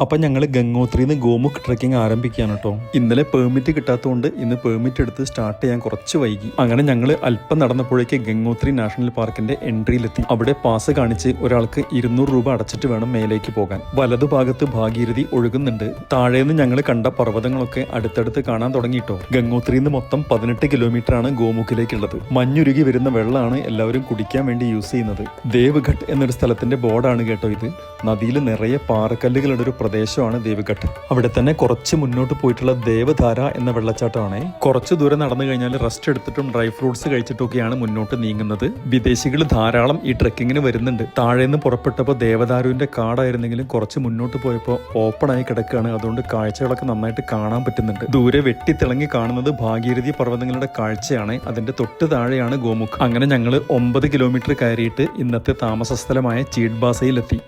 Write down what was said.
അപ്പം ഞങ്ങൾ ഗംഗോത്രിന്ന് ഗോമുഖ് ട്രെക്കിംഗ് ആരംഭിക്കുകയാണ് കേട്ടോ. ഇന്നലെ പെർമിറ്റ് കിട്ടാത്തതുകൊണ്ട് ഇന്ന് പെർമിറ്റ് എടുത്ത് സ്റ്റാർട്ട് ചെയ്യാൻ കുറച്ച് വൈകി. അങ്ങനെ ഞങ്ങൾ അല്പം നടന്നപ്പോഴേക്ക് ഗംഗോത്രി നാഷണൽ പാർക്കിന്റെ എൻട്രിയിലെത്തി. അവിടെ പാസ് കാണിച്ച് ഒരാൾക്ക് 200 രൂപ അടച്ചിട്ട് വേണം മേലേക്ക് പോകാൻ. വലതുഭാഗത്ത് ഭാഗീരഥി ഒഴുകുന്നുണ്ട്. താഴേന്ന് ഞങ്ങൾ കണ്ട പർവ്വതങ്ങളൊക്കെ അടുത്തടുത്ത് കാണാൻ തുടങ്ങിയിട്ടോ. ഗംഗോത്രിന്ന് മൊത്തം 18 കിലോമീറ്റർ ആണ് ഗോമുഖിലേക്കുള്ളത്. മഞ്ഞുരുകി വരുന്ന വെള്ളമാണ് എല്ലാവരും കുടിക്കാൻ വേണ്ടി യൂസ് ചെയ്യുന്നത്. ദേവ്ഘട്ട് എന്നൊരു സ്ഥലത്തിന്റെ ബോർഡാണ് കേട്ടോ ഇത്. നദിയിൽ നിറയെ പാറക്കല്ലുകളുടെ ഒരു പ്രദേശമാണ് ദേവ്ഘട്ട്. അവിടെ തന്നെ കുറച്ച് മുന്നോട്ട് പോയിട്ടുള്ള ദേവധാര എന്ന വെള്ളച്ചാട്ടമാണ്. കുറച്ച് ദൂരം നടന്നു കഴിഞ്ഞാൽ റെസ്റ്റ് എടുത്തിട്ടും ഡ്രൈ ഫ്രൂട്ട്സ് കഴിച്ചിട്ടൊക്കെയാണ് മുന്നോട്ട് നീങ്ങുന്നത്. വിദേശികൾ ധാരാളം ഈ ട്രെക്കിങ്ങിന് വരുന്നുണ്ട്. താഴേന്ന് പുറപ്പെട്ടപ്പോൾ ദേവദാരുവിന്റെ കാടായിരുന്നെങ്കിലും കുറച്ച് മുന്നോട്ട് പോയപ്പോൾ ഓപ്പൺ ആയി കിടക്കുകയാണ്. അതുകൊണ്ട് കാഴ്ചകളൊക്കെ നന്നായിട്ട് കാണാൻ പറ്റുന്നുണ്ട്. ദൂരെ വെട്ടിത്തിളങ്ങി കാണുന്നത് ഭാഗീരഥി പർവ്വതങ്ങളുടെ കാഴ്ചയാണ്. അതിന്റെ തൊട്ട് താഴെയാണ് ഗോമുഖ്. അങ്ങനെ ഞങ്ങൾ 9 കിലോമീറ്റർ കയറിയിട്ട് ഇന്നത്തെ താമസ സ്ഥലമായ ചീഡ്ബാസയിലെത്തി.